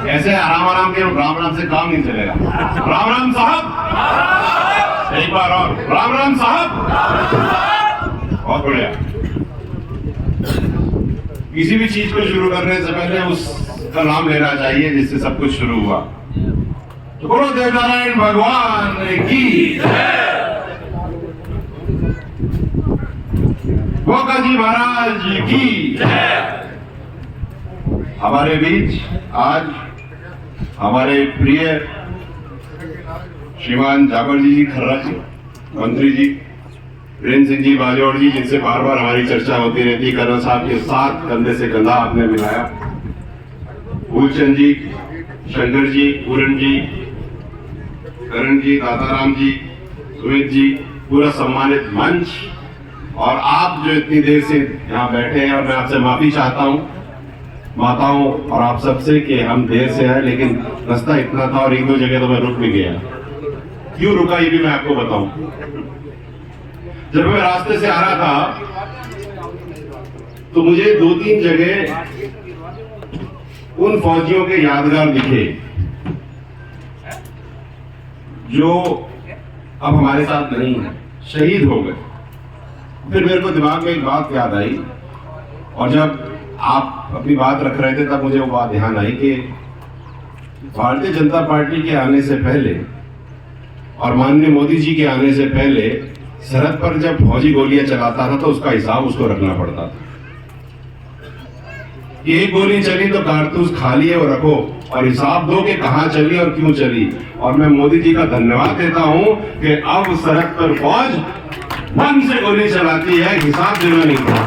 ऐसे आराम आराम के राम राम से काम नहीं चलेगा। राम राम साहब, एक बार और राम राम साहब। बहुत बढ़िया। किसी भी चीज को शुरू करने से पहले उसका नाम लेना चाहिए जिससे सब कुछ शुरू हुआ। तो बोलो देवनारायण भगवान की जय, गोगा जी महाराज की जय। हमारे बीच आज हमारे प्रिय श्रीमान जाबर जी खर्रा जी, मंत्री जी वीरेंद्र सिंह जी बाजौड़ जी, जिनसे बार बार हमारी चर्चा होती रहती है, कर्नल साहब के साथ कंधे से कंधा आपने मिलाया, फूलचंद जी, शंकर जी, पूरन जी, करण जी, दाताराम जी, सुमित जी, पूरा सम्मानित मंच, और आप जो इतनी देर से यहाँ बैठे हैं। और मैं आपसे माफी चाहता हूँ माताओं और आप सबसे कि हम देर से आए, लेकिन रास्ता इतना था और एक दो जगह तो मैं रुक भी गया। क्यों रुका ये भी मैं आपको बताऊं। जब मैं रास्ते से आ रहा था तो मुझे दो तीन जगह उन फौजियों के यादगार दिखे जो अब हमारे साथ नहीं है, शहीद हो गए। फिर मेरे को दिमाग में एक बात याद आई, और जब आप अपनी बात रख रहे थे तब मुझे वो बात ध्यान आई कि भारतीय जनता पार्टी के आने से पहले और माननीय मोदी जी के आने से पहले सरहद पर जब फौजी गोलियां चलाता था तो उसका हिसाब उसको रखना पड़ता था। एक गोली चली तो कारतूस खाली है वो रखो और हिसाब दो कि कहां चली और क्यों चली। और मैं मोदी जी का धन्यवाद देता हूं कि अब सरहद पर फौज मन से गोली चलाती है, हिसाब देना नहीं पड़ता।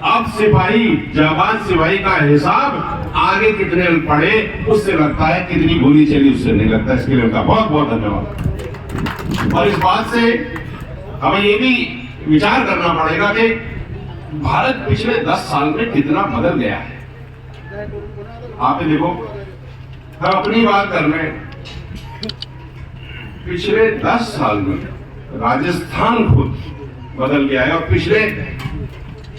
अब सिपाही, जाबाज सिपाही का हिसाब आगे कितने पड़े उससे लगता है, कितनी गोली चली उससे नहीं लगता। इसके लिए उनका बहुत बहुत धन्यवाद। और इस बात से हमें ये भी विचार करना पड़ेगा कि भारत पिछले 10 साल में कितना बदल गया है। आप ये देखो, हम अपनी बात कर रहे हैं, पिछले 10 साल में राजस्थान खुद बदल गया है, और पिछले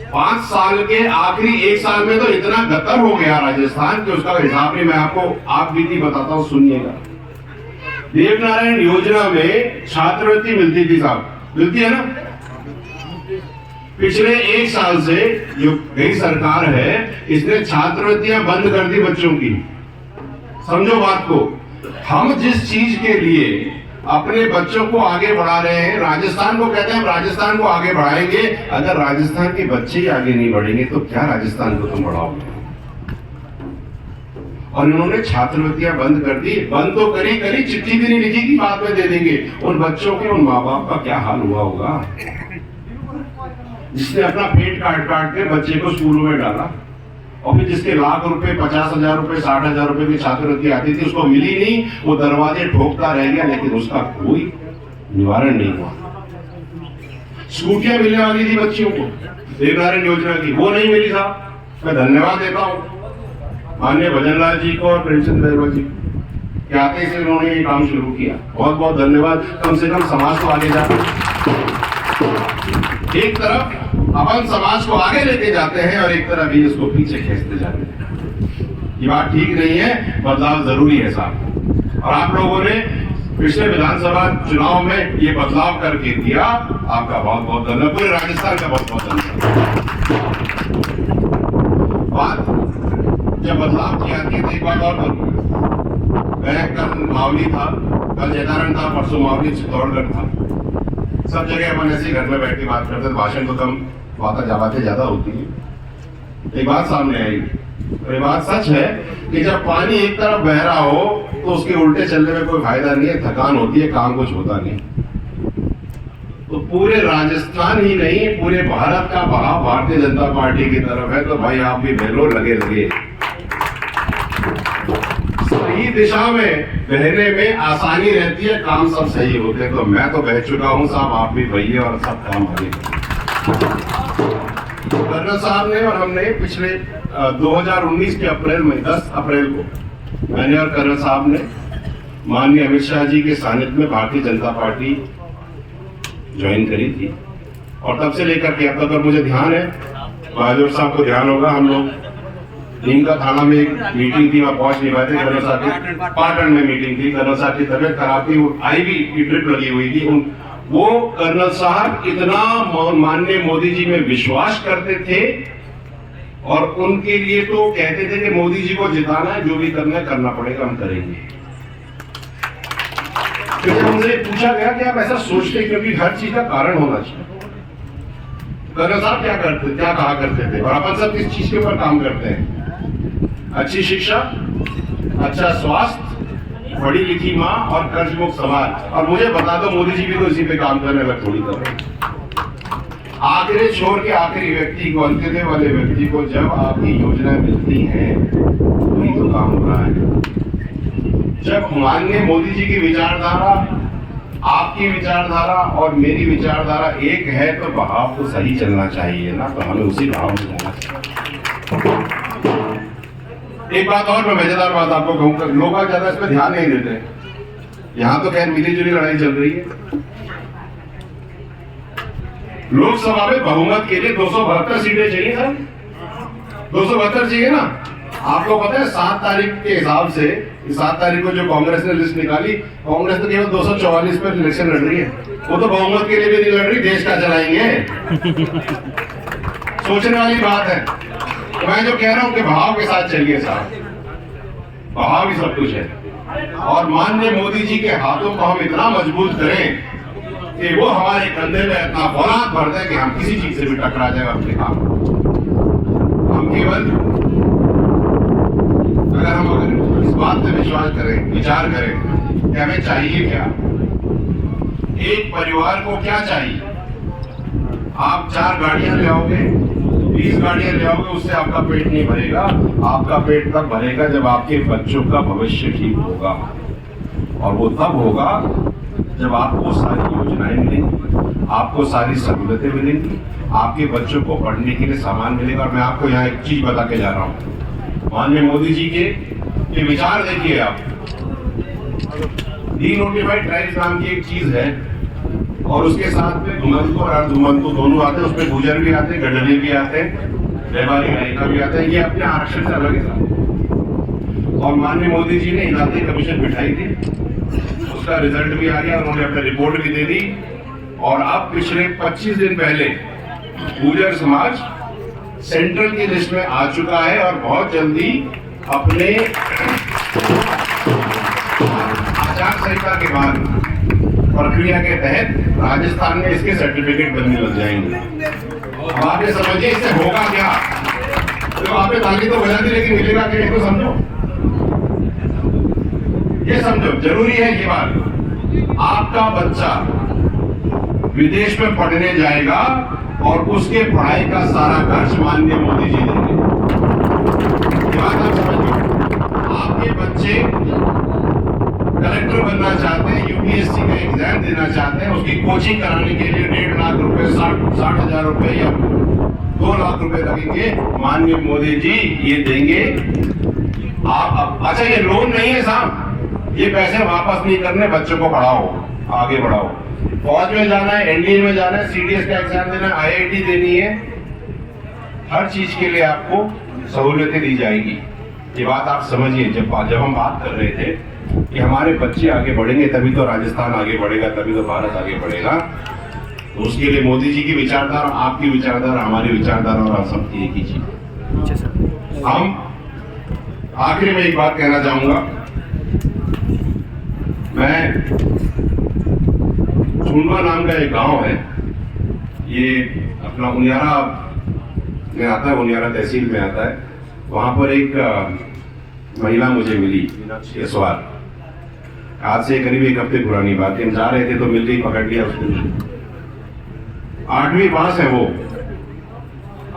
5 साल के आखिरी 1 साल में तो इतना गतर हो गया राजस्थान कि उसका हिसाब नहीं। मैं आपको आप बीती बताता हूं, सुनिएगा। देवनारायण योजना में छात्रवृत्ति मिलती थी साहब, मिलती है ना। पिछले 1 साल से जो नई सरकार है इसने छात्रवृत्तियां बंद कर दी बच्चों की। समझो बात को, हम जिस चीज के लिए अपने बच्चों को आगे बढ़ा रहे हैं, राजस्थान को कहते हैं हम राजस्थान को आगे बढ़ाएंगे, अगर राजस्थान के बच्चे ही आगे नहीं बढ़ेंगे तो क्या राजस्थान को तुम बढ़ाओगे। और इन्होंने छात्रवृत्तियां बंद कर दी। बंद तो करी, चिट्ठी भी नहीं लिखी कि बाद में दे देंगे। उन बच्चों के, उन माँ बाप का क्या हाल हुआ होगा जिसने अपना पेट काट काट के बच्चे को स्कूलों में डाला, और फिर जिसके लाख रुपए, 50,000 रुपए, 60,000 रुपए की छात्रवृत्ति आती थी उसको मिली नहीं, वो दरवाजे ठोकता रह गया, लेकिन उसका कोई निवारण नहीं हुआ। स्कूटियां मिलने वाली थी बच्चियों को देवनारायण योजना की, वो नहीं मिली था। मैं धन्यवाद देता हूँ माननीय भजनलाल जी को और प्रेमचंद बैरवा जी के आते से उन्होंने ये काम शुरू किया। बहुत बहुत धन्यवाद। कम से कम समाज को आगे जाते, एक तरफ अपन समाज को आगे लेके जाते हैं और एक तरफ ही इसको पीछे खींचते जाते हैं। ये बात ठीक नहीं है, बदलाव जरूरी है साहब। और आप लोगों ने पिछले विधानसभा चुनाव में ये बदलाव करके दिया, आपका बहुत बहुत धन्यवाद। पूरे राजस्थान का बहुत बहुत धन्यवाद। बात जब बदलाव की आती है तो एक बात और करूंगा। मैं कल मावली था, कल जैतारण था, परसों मावली चित्तौड़गढ़ था। सब जगह अपन ऐसे घर में बैठ के बात करते, भाषण तो कम, बातें ज्यादा होती है। एक बात सामने आई, ये बात सच है कि जब पानी एक तरफ बह रहा हो तो उसके उल्टे चलने में कोई फायदा नहीं है, थकान होती है, काम कुछ होता नहीं। तो पूरे राजस्थान ही नहीं, पूरे भारत का बहाव भारतीय जनता पार्टी की तरफ है। तो भाई आप भी बहलो, लगे लगे सही दिशा में बहने में आसानी रहती है, काम सब सही होते हैं। तो मैं तो बह चुका हूं साहब, आप भी बहिए और सब काम आगे। कर्नल साहब ने और हमने पिछले 2019 के अप्रैल में 10 अप्रैल को मैंने और कर्नल साहब ने माननीय अमित शाह जी के सानिध्य में भारतीय जनता पार्टी ज्वाइन करी थी। और तब से लेकर के अब तक, मुझे ध्यान है, बहादुर साहब को ध्यान होगा, हम लोग नीमका थाना में एक मीटिंग थी, वहाँ पहुंच नहीं पाए थे। कर्नल साहब की पाटन में मीटिंग थी, कर्नल साहब की तबीयत खराब थी, आईवी की ट्रिप लगी हुई थी। वो कर्नल साहब इतना माननीय मोदी जी में विश्वास करते थे और उनके लिए तो कहते थे कि मोदी जी को जिताना है, जो भी करना है करना पड़ेगा, हम करेंगे। फिर हमसे पूछा गया कि आप ऐसा सोचते, क्योंकि हर चीज का कारण होना चाहिए। कर्नल साहब क्या कहा करते थे, और अपन सब किस चीज के ऊपर काम करते हैं? अच्छी शिक्षा, अच्छा स्वास्थ्य, पढ़ी लिखी माँ और कर्ज मुक्त समाज। और मुझे बता दो, मोदी जी भी तो इसी पे काम करने लग थोड़ी कर रहे हैं। आखिरी छोर के आखिरी व्यक्ति को, अंत्योदय वाले व्यक्ति को जब आपकी योजनाएं मिलती हैं, वही तो काम हो रहा है। जब माननीय मोदी जी की विचारधारा, आपकी विचारधारा और मेरी विचारधारा एक है, तो बहाव तो सही चलना चाहिए ना, तो हमें उसी भाव में जाना चाहिए। एक बात और, मैं मजेदार बात आपको कहूंगा, लोग ज्यादा इस पर ध्यान नहीं देते। यहाँ तो खैर मिली जुली लड़ाई चल रही है। लोकसभा में बहुमत के लिए 272 सीटें चाहिए सर, 272 चाहिए ना। आपको पता है 7 तारीख के हिसाब से, 7 तारीख को जो कांग्रेस ने लिस्ट निकाली, कांग्रेस तो केवल 244 पर इलेक्शन लड़ रही है। वो तो बहुमत के लिए भी नहीं लड़ रही, देश का चलाएंगे। सोचने वाली बात है। मैं जो कह रहा हूं कि भाव के साथ चलिए साहब, भाव ही सब कुछ है। और माननीय मोदी जी के हाथों को हम इतना मजबूत करें कि वो हमारे कंधे में इतना फौलाद भर दे कि हम किसी चीज से भी टकरा जाए अपने काम। हम केवल अगर इस बात पे विश्वास करें, विचार करें कि हमें चाहिए क्या, एक परिवार को क्या चाहिए। आप 4 गाड़ियां ले आओगे, 20 गाड़ियां ले आओगे, उससे आपका पेट नहीं भरेगा। आपका पेट तब भरेगा जब आपके बच्चों का भविष्य ठीक होगा, और वो तब होगा जब आपको सारी योजनाएं मिलेंगी, आपको सारी सहूलतें मिलेंगी, आपके बच्चों को पढ़ने के लिए सामान मिलेगा। और मैं आपको यहाँ एक चीज बता के जा रहा हूँ, माननीय मोदी जी के विचार देखिए आप। डीनोटिफाइड ट्राइब्स नाम की एक चीज है, और उसके साथ में धुमंतु और अर्धधुमंतु दोनों आते हैं, उसमें गुजर भी आते हैं, गडरे भी आते हैं, व्यापारी गायिका भी आते हैं। ये अपने आरक्षण से अलग है। और माननीय मोदी जी ने इलाके कमीशन बिठाई थी, उसका रिजल्ट भी आ गया, उन्होंने अपनी रिपोर्ट भी दे दी। और अब पिछले 25 दिन पहले गुर्जर समाज सेंट्रल की लिस्ट में आ चुका है, और बहुत जल्दी अपने आचार संहिता के बाद प्रक्रिया के तहत राजस्थान में इसके सर्टिफिकेट बनने लग जाएंगे। अब आप ये समझिए इससे होगा क्या। तो आपने ताली तो बजा दी, लेकिन मिलेगा क्या इसको समझो, ये समझो, जरूरी है ये बात। आपका बच्चा विदेश में पढ़ने जाएगा और उसके पढ़ाई का सारा खर्च माननीय मोदी जी देंगे। ये बात आप समझिए। आपके बच्चे कलेक्टर बनना चाहते हैं, यूपीएससी का एग्जाम देना चाहते हैं, उसकी कोचिंग कराने के लिए 1.5 लाख रुपए, 60 हजार रुपए या 2 लाख रुपए लगेंगे, माननीय मोदी जी ये देंगे। आप अच्छा, ये लोन नहीं है साहब, ये पैसे वापस नहीं करने, बच्चों को पढ़ाओ, आगे बढ़ाओ। फौज में जाना है, एनडीए में जाना है, सीडीएस का एग्जाम देना है, आईआईटी देनी है, हर चीज के लिए आपको सहूलियतें दी जाएगी। ये बात आप समझिए। जब हम बात कर रहे थे कि हमारे बच्चे आगे बढ़ेंगे तभी तो राजस्थान आगे बढ़ेगा, तभी तो भारत आगे बढ़ेगा, तो उसके लिए मोदी जी की विचारधारा, आपकी विचारधारा, हमारी विचारधारा और हम सबकी एक ही चीज। हम आखिरी में एक बात कहना चाहूंगा, मैं झुंडवा नाम का एक गांव है, ये अपना उनियारा में आता है, उनियारा तहसील में आता है। वहां पर एक महिला मुझे मिली, यशवार, आज से करीब 1 हफ्ते पुरानी बात है। हम जा रहे थे तो मिल गई, पकड़ लिया उसको। 8वीं पास है वो,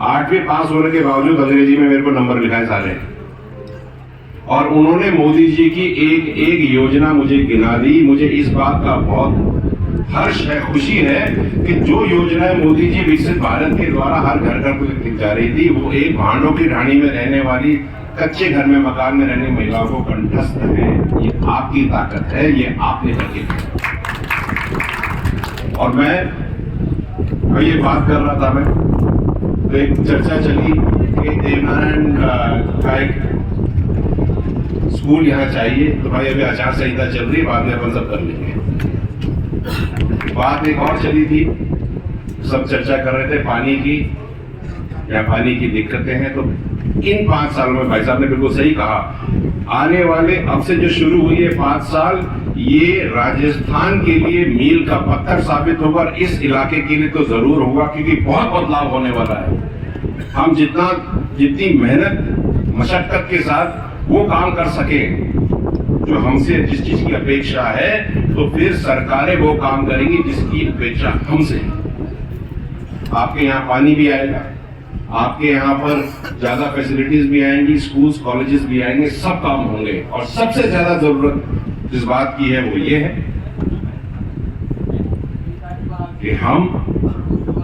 8वीं पास होने के बावजूद अंग्रेजी में मेरे को नंबर लिखाए सारे, और उन्होंने मोदी जी की एक एक योजना मुझे गिना दी। मुझे इस बात का बहुत हर्ष है, खुशी है कि जो योजनाएं मोदी जी विकसित भारत के द्वारा हर घर घर को दिख जा रही थी, वो एक भांडों की ढाणी में रहने वाली, कच्चे घर में, मकान में रहने महिलाओं को कंठस्थ है। ये आपकी ताकत है, ये आपने करके। और मैं ये बात कर रहा था, मैं तो एक चर्चा चली कि देवनारायण का एक स्कूल यहाँ चाहिए, तो भाई अभी आचार संहिता चल रही है, बाद में अपन सब कर लेंगे। बात एक और चली थी, सब चर्चा कर रहे थे पानी की, या पानी की दिक्कतें हैं। तो इन 5 सालों में भाई साहब ने बिल्कुल सही कहा, आने वाले अब से जो शुरू हुई है 5 साल, ये राजस्थान के लिए मील का पत्थर साबित होगा, और इस इलाके के लिए तो जरूर होगा, क्योंकि बहुत बदलाव होने वाला है। हम जितनी मेहनत मशक्कत के साथ वो काम कर सके जो हमसे जिस चीज की अपेक्षा है, तो फिर सरकारें वो काम करेंगी जिसकी अपेक्षा हमसे है। आपके यहाँ पानी भी आएगा, आपके यहाँ पर ज्यादा फैसिलिटीज भी आएंगी, स्कूल्स कॉलेजेस भी आएंगे, सब काम होंगे। और सबसे ज्यादा जरूरत जिस बात की है वो ये है कि हम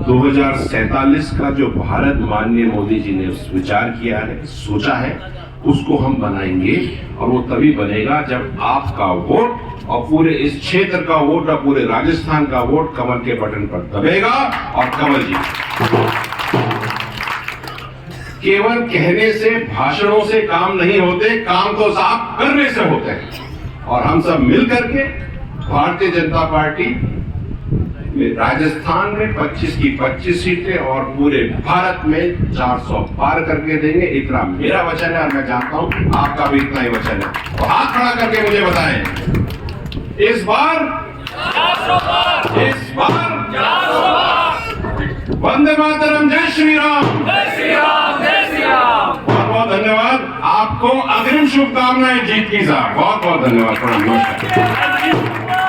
2047 का जो भारत माननीय मोदी जी ने विचार किया है, सोचा है, उसको हम बनाएंगे। और वो तभी बनेगा जब आपका वोट और पूरे इस क्षेत्र का वोट और पूरे राजस्थान का वोट कमल के बटन पर दबेगा और कमल जी। केवल कहने से, भाषणों से काम नहीं होते, काम तो साफ करने से होते हैं। और हम सब मिलकर के भारतीय जनता पार्टी राजस्थान में 25 की 25 सीटें और पूरे भारत में 400 पार करके देंगे, इतना मेरा वचन है। और मैं जानता हूं आपका भी इतना ही वचन है। तो हाथ खड़ा करके मुझे बताएं, इस बार 400 पार, इस बार 400 पार। वंदे मातरम, जय श्री राम, जय श्री राम, जय श्री राम। बहुत बहुत धन्यवाद आपको, अग्रिम शुभकामनाएं जीत की साहब, बहुत बहुत धन्यवाद। नमस्कार।